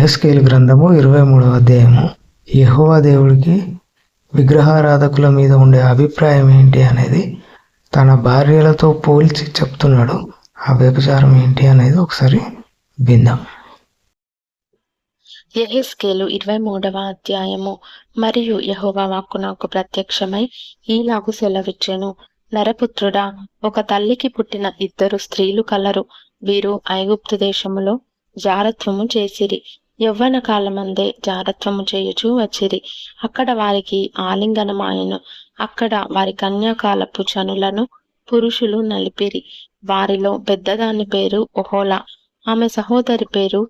యెహెజ్కేలు గ్రంథము 23వ అధ్యాయము. యెహోవా దేవుడికి విగ్రహారాధకుల మీద ఉండే అభిప్రాయం ఏంటి అనేది తన భార్యలతో పోల్చి చెప్తున్నాడు. ఆ వ్యభిచారం ఏంటి అనేది ఒకసారి విందాం. యెహెజ్కేలు 23వ అధ్యాయము. మరియు యెహోవా వాక్కు నాకు ప్రత్యక్షమై ఈలాగు సెలవిచ్చెను. నరపుత్రుడా, ఒక తల్లికి పుట్టిన 2 స్త్రీలు కలరు. వీరు ఐగుప్తు దేశములో జారత్వము చేసిరి. యవ్వన కాలమందే జారత్వము చేయుచూ వచ్చిరి. అక్కడ వారికి ఆలింగనమాయెను. అక్కడ వారి కన్యాకాలపు చనులను పురుషులు నలిపిరి. వారిలో పెద్దదాని పేరు ఒహోలా, ఆమె సహోదరి పేరు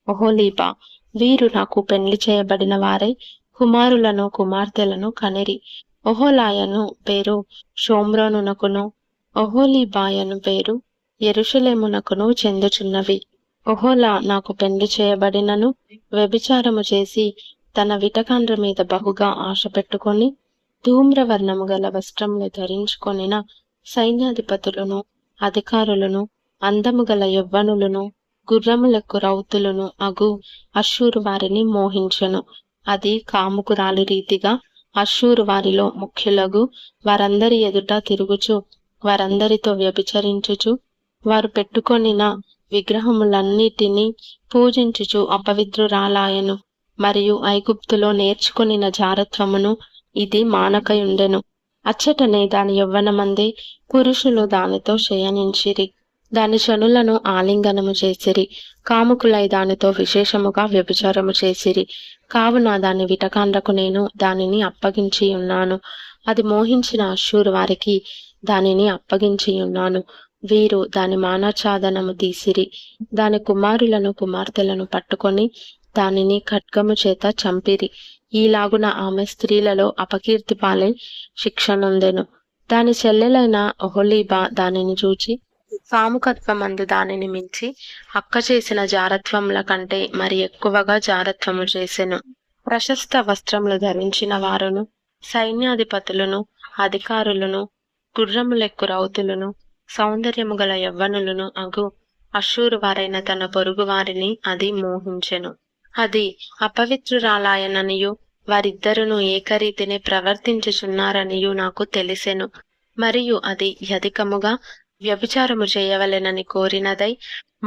ఒహోలీబా. వీరు నాకు పెండ్లి చేయబడిన వారై కుమారులను కుమార్తెలను కనిరి. ఒహోలాయను పేరు షోమ్రోనునకును, ఒహోలీబాయను పేరు యెరూషలేమునకును చెందుచున్నవి. ఒహోలా నాకు పెండ్లి చేయబడినను వ్యభిచారము చేసి తన విటకాండ్ర మీద బహుగా ఆశ పెట్టుకొని ధూమ్రవర్ణము గల వస్త్రములు ధరించుకొనిన సైన్యాధిపతులను అధికారులను అందము గల యవ్వనులను గుర్రములకు రౌతులను అగు అశ్షూరు వారిని మోహించెను. అది కాముకురాలి రీతిగా అశ్షూరు వారిలో ముఖ్యులగు వారందరి ఎదుట తిరుగుచు వారందరితో వ్యభిచరించుచు వారు పెట్టుకొనిన విగ్రహములన్నిటినీ పూజించుచు అపవిత్రురాలాయను. మరియు ఐగుప్తులో నేర్చుకొనిన జారత్వమును ఇది మానకయుండెను. అచ్చటనే దాని యవ్వనమందే పురుషులు దానితో శయనించిరి. దాని శనులను ఆలింగనము చేసిరి. కాముకులై దానితో విశేషముగా వ్యభిచారము చేసిరి. కావున దాని విటకాండ్రకు నేను దానిని అప్పగించి ఉన్నాను. అది మోహించిన అశ్షూరు వారికి దానిని అప్పగించి ఉన్నాను. వీరు దాని మానాఛాదనము తీసిరి. దాని కుమారులను కుమార్తెలను పట్టుకొని దానిని ఖడ్గము చేత చంపిరి. ఈలాగున ఆమె స్త్రీలలో అపకీర్తి పాలై శిక్షనొందెను. దాని చెల్లెలైన ఒహొలీబా దానిని చూచి కాముకత్వమందు దానిని మించి అక్క చేసిన జారత్వముల కంటే మరి ఎక్కువగా జారత్వము చేసెను. ప్రశస్త వస్త్రములు ధరించిన వారును సైన్యాధిపతులను అధికారులను గుర్రములెక్కు రౌతులను సౌందర్యము గల యవ్వనులను అగు అశ్షూరు వారైన తన పొరుగు వారిని అది మోహించెను. అది అపవిత్రురాలాయననియు వారిద్దరును ఏకరీతిని ప్రవర్తించుచున్నారనియు నాకు తెలిసెను. మరియు అది అధికముగా వ్యభిచారము చేయవలెనని కోరినదై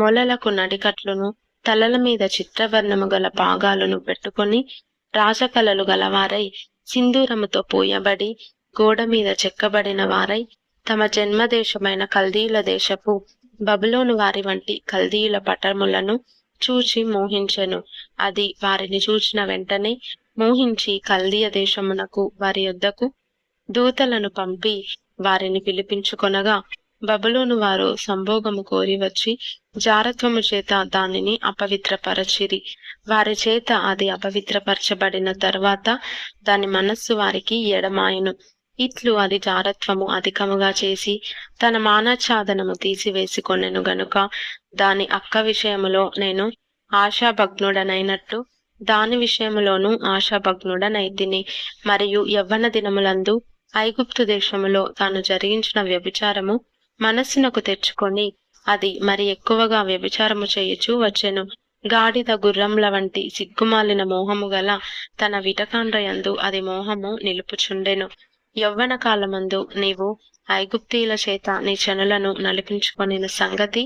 మొలలకు నడికట్లును తలల మీద చిత్రవర్ణము గల పాగాలను పెట్టుకొని రాజకళలు గలవారై సింధూరముతో పూయబడి గోడ మీద చెక్కబడిన వారై తమ జన్మదేశమైన కల్దీయుల దేశపు బబులోను వారి వంటి కల్దీయుల పటములను చూచి మోహించెను. అది వారిని చూచిన వెంటనే మోహించి కల్దీయ దేశమునకు వారి యొద్దకు దూతలను పంపి వారిని పిలిపించుకొనగా బబులోను వారు సంభోగము కోరి వచ్చి జారత్వము చేత దానిని అపవిత్రపరచిరి. వారి చేత అది అపవిత్రపరచబడిన తర్వాత దాని మనస్సు వారికి ఎడమాయెను. ఇట్లు అది జారత్వము అధికముగా చేసి తన మానాఛాదనము తీసివేసుకొనెను గనుక దాని అక్క విషయములో నేను ఆశాభగ్నుడనైనట్టు దాని విషయములోనూ ఆశాభగ్నుడనైతిని. మరియు యవ్వన దినములందు ఐగుప్తు దేశములో తాను జరిగించిన వ్యభిచారము మనస్సునకు తెచ్చుకొని అది మరి ఎక్కువగా వ్యభిచారము చేయుచూ వచ్చెను. గాడిద గుర్రముల వంటి సిగ్గుమాలిన మోహము గల తన విటకాండ్రయందు అది మోహము నిలుపుచుండెను. యవ్వన కాలమందు నీవు ఐగుప్తీయుల చేత నీ చనులను నలిపించుకొనిన సంగతి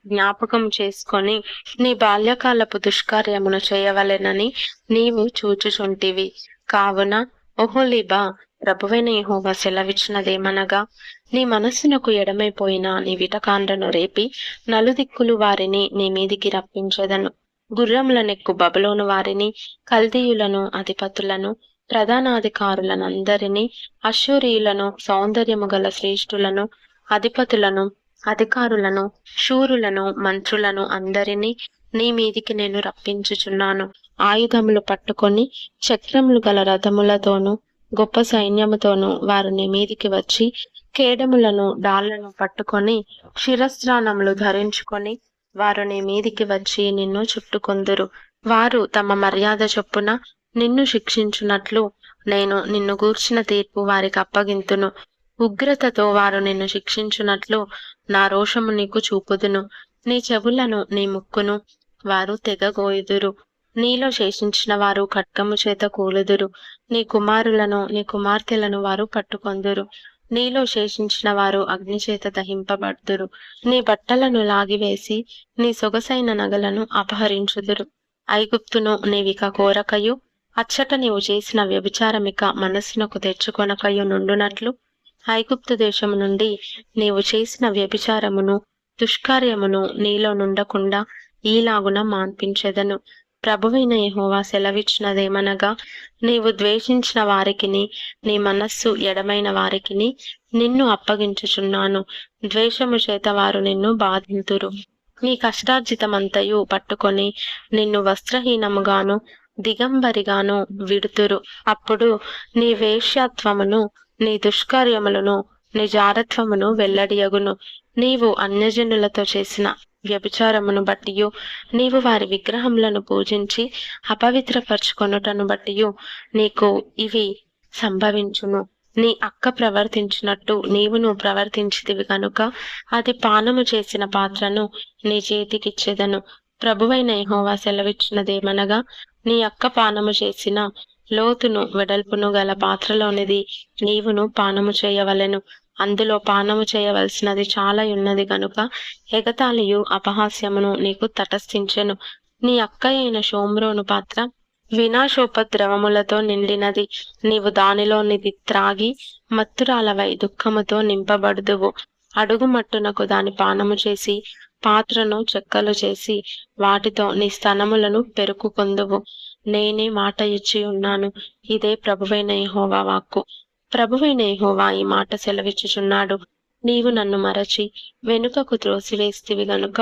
జ్ఞాపకం చేసుకొని నీ బాల్యకాలపు దుష్కార్యమును చేయవలెనని నీవు చూచుచుంటివి. కావున ఒహొలీబా, ప్రభువైన యెహోవా సెలవిచ్చినదేమనగా, నీ మనస్సునకు ఎడమైపోయిన నీ విటకాండ్రను రేపి నలుదిక్కులు వారిని నీ మీదికి రప్పించెదను. గుర్రములనెక్కు బబులోను వారిని, కల్దీయులను, అధిపతులను, ప్రధానాధికారులనందరినీ, అశ్షూరీయులను, సౌందర్యము గల శ్రేష్ఠులను, అధిపతులను, అధికారులను, శూరులను, మంత్రులను అందరినీ నీ మీదికి నేను రప్పించుచున్నాను. ఆయుధములు పట్టుకొని చక్రములు గల రథములతోనూ గొప్ప సైన్యముతోనూ వారు నీ మీదికి వచ్చి కేడములను డాళ్లను పట్టుకొని శిరస్త్రాణములు ధరించుకొని వారు నీ మీదికి వచ్చి నిన్ను చుట్టుకొందురు. వారు తమ మర్యాద చొప్పున నిన్ను శిక్షించున్నట్లు నేను నిన్ను గూర్చిన తీర్పు వారికి అప్పగింతును. ఉగ్రతతో వారు నిన్ను శిక్షించున్నట్లు నా రోషము నీకు చూపుదును. నీ చెవులను నీ ముక్కును వారు తెగగోయుదురు. నీలో శేషించిన వారు ఖడ్గము చేత కూలుదురు. నీ కుమారులను నీ కుమార్తెలను వారు పట్టుకొందురు. నీలో శేషించిన వారు అగ్ని చేత దహింపబడుదురు. నీ బట్టలను లాగివేసి నీ సొగసైన నగలను అపహరించుదురు. ఐగుప్తును నీవిక కోరకయు, అచ్చట నీవు చేసిన వ్యభిచారమిక మనస్సునకు తెచ్చుకొనకయు నుండునట్లు ఐగుప్తు దేశము నుండి నీవు చేసిన వ్యభిచారమును దుష్కార్యమును నీలో నుండకుండా ఈలాగున మాన్పించెదను. ప్రభువైన యెహోవా సెలవిచ్చినదేమనగా, నీవు ద్వేషించిన వారికిని నీ మనస్సు ఎడమైన వారికిని నిన్ను అప్పగించుచున్నాను. ద్వేషము చేత వారు నిన్ను బాధింతురు. నీ కష్టార్జితమంతయు పట్టుకొని నిన్ను వస్త్రహీనముగాను దిగంబరిగాను విడుతురు. అప్పుడు నీ వేశ్యాత్వమును నీ దుష్కార్యములను నీ జారత్వమును వెల్లడియగును. నీవు అన్యజనులతో చేసిన వ్యభిచారమును బట్టియు నీవు వారి విగ్రహములను పూజించి అపవిత్రపరచుకొనుటను బట్టియు నీకు ఇవి సంభవించును. నీ అక్క ప్రవర్తించినట్టు నీవును ప్రవర్తించితివి కనుక అది పానము చేసిన పాత్రను నీ చేతికిచ్చెదను. ప్రభువైన యెహోవా సెలవిచ్చినదేమనగా, నీ అక్క పానము చేసిన లోతును వెడల్పును గల పాత్రలోనిది నీవును పానము చేయవలెను. అందులో పానము చేయవలసినది చాలా ఉన్నది గనుక ఎగతాళియు అపహాస్యమును నీకు తటస్థించెను. నీ అక్క అయిన షోమ్రోను పాత్ర వినాశోపద్రవములతో నిండినది. నీవు దానిలోనిది త్రాగి మత్తురాలవై దుఃఖముతో నింపబడుదువు. అడుగుమట్టునకు దాని పానము చేసి పాత్రను చెక్కలు చేసి వాటితో నీ స్తనములను పెరుకుకొందువు. నేనే మాట ఇచ్చి ఉన్నాను. ఇదే ప్రభువైన యెహోవా వాక్కు. ప్రభువైన యెహోవా ఈ మాట సెలవిచ్చుచున్నాడు. నీవు నన్ను మరచి వెనుకకు త్రోసివేస్తివి గనుక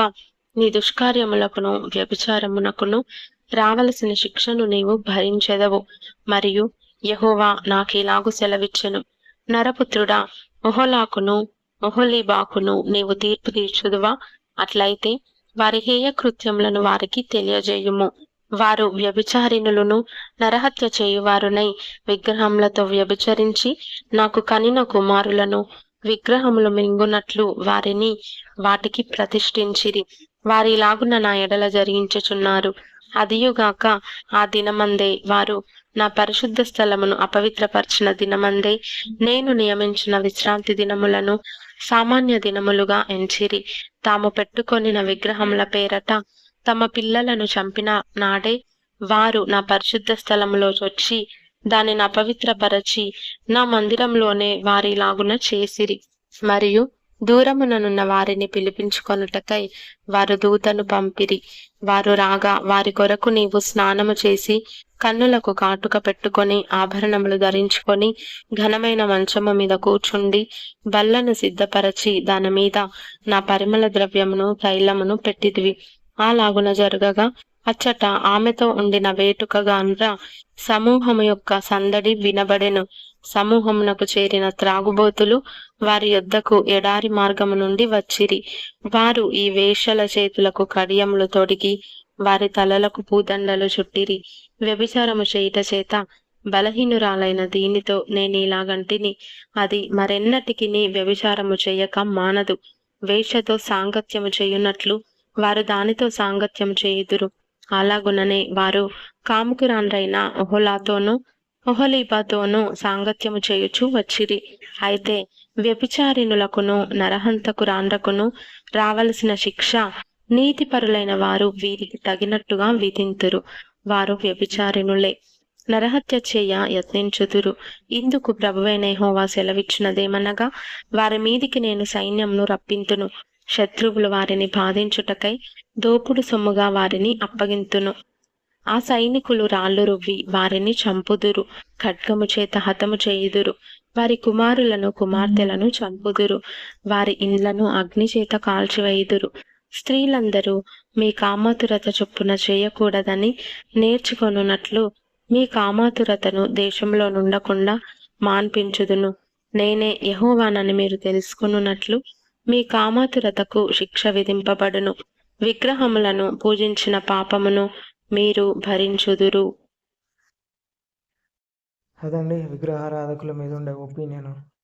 నీ దుష్కార్యములకును వ్యభిచారమునకును రావలసిన శిక్షను నీవు భరించెదవు. మరియు యెహోవా నాకిలాగు సెలవిచ్చెను, నరపుత్రుడా, ఒహొలాకును ఒహొలీబాకును నీవు తీర్పు తీర్చుదువా? అట్లయితే వారి హేయ కృత్యములను వారికి తెలియజేయుము. వారు వ్యభిచారిణులను నరహత్య చేయువారునై విగ్రహములతో వ్యభిచరించి నాకు కనిన కుమారులను విగ్రహములు మింగునట్లు వారిని వాటికి ప్రతిష్ఠించిరి. వారిలాగున నా ఎడల జరిగించుచున్నారు. అదియుగాక ఆ దినమందే వారు నా పరిశుద్ధ స్థలమును అపవిత్రపరిచిన దినమందే నేను నియమించిన విశ్రాంతి దినములను సామాన్య దినములుగా ఎంచిరి. తాము పెట్టుకొనిన విగ్రహముల పేరట తమ పిల్లలను చంపిన నాడే వారు నా పరిశుద్ధ స్థలములో చొచ్చి దానిని అపవిత్రపరచి నా మందిరంలోనే వారిలాగున చేసిరి. మరియు దూరముననున్న వారిని పిలిపించుకొనుటకై వారు దూతను పంపిరి. వారు రాగా వారి కొరకు నీవు స్నానము చేసి కన్నులకు కాటుక పెట్టుకొని ఆభరణములు ధరించుకొని ఘనమైన మంచము మీద కూర్చుండి బల్లను సిద్ధపరచి దాని మీద నా పరిమళ ద్రవ్యమును తైలమును పెట్టిదివి. అలాగున జరగగా అచ్చట ఆమెతో ఉండిన వేటుకగానురా సమూహము యొక్క సందడి వినబడెను. సమూహమునకు చేరిన త్రాగుబోతులు వారి యొద్దకు ఎడారి మార్గము నుండి వచ్చిరి. వారు ఈ వేశ్యల చేతులకు కడియములు తొడిగి వారి తలలకు పూదండలు చుట్టిరి. వ్యభిచారము చేయుట చేత బలహీనురాలైన దీనితో నేను ఇలాగంటిని, అది మరెన్నటికి వ్యభిచారము చేయక మానదు. వేశ్యతో సాంగత్యము చేయునట్లు వారు దానితో సాంగత్యం చేయుదురు. అలాగుననే వారు కాముకురాండ్రైన ఒహొలాతోనూ ఒహొలీబాతోనూ సాంగత్యము చేయుచు వచ్చిరి. అయితే వ్యభిచారిణులకును నరహంతకురాండ్రకును రావలసిన శిక్ష నీతిపరులైన వారు వీరికి తగినట్టుగా విధింతురు. వారు వ్యభిచారిణులే, నరహత్య చేయ యత్నించుదురు. ఇందుకు ప్రభువైన యెహోవా సెలవిచ్చినదేమనగా, వారి మీదికి నేను సైన్యంను రప్పింతును. శత్రువులు వారిని బాధించుటకై దోపుడు సొమ్ముగా వారిని అప్పగింతును. ఆ సైనికులు రాళ్లు రువ్వి వారిని చంపుదురు. ఖడ్గము చేత హతము చేయుదురు. వారి కుమారులను కుమార్తెలను చంపుదురు. వారి ఇండ్లను అగ్ని చేత కాల్చివేయుదురు. స్త్రీలందరూ మీ కామాతురత చొప్పున చేయకూడదని నేర్చుకొనున్నట్లు మీ కామాతురతను దేశంలో నుండకుండా మాన్పించుదును. నేనే యెహోవానని మీరు తెలుసుకొనున్నట్లు మీ కామాతురతకు శిక్ష విధింపబడును. విగ్రహములను పూజించిన పాపమును మీరు భరించుదురు. అదండి విగ్రహారాధకుల మీద ఉండే ఒపీనియన్.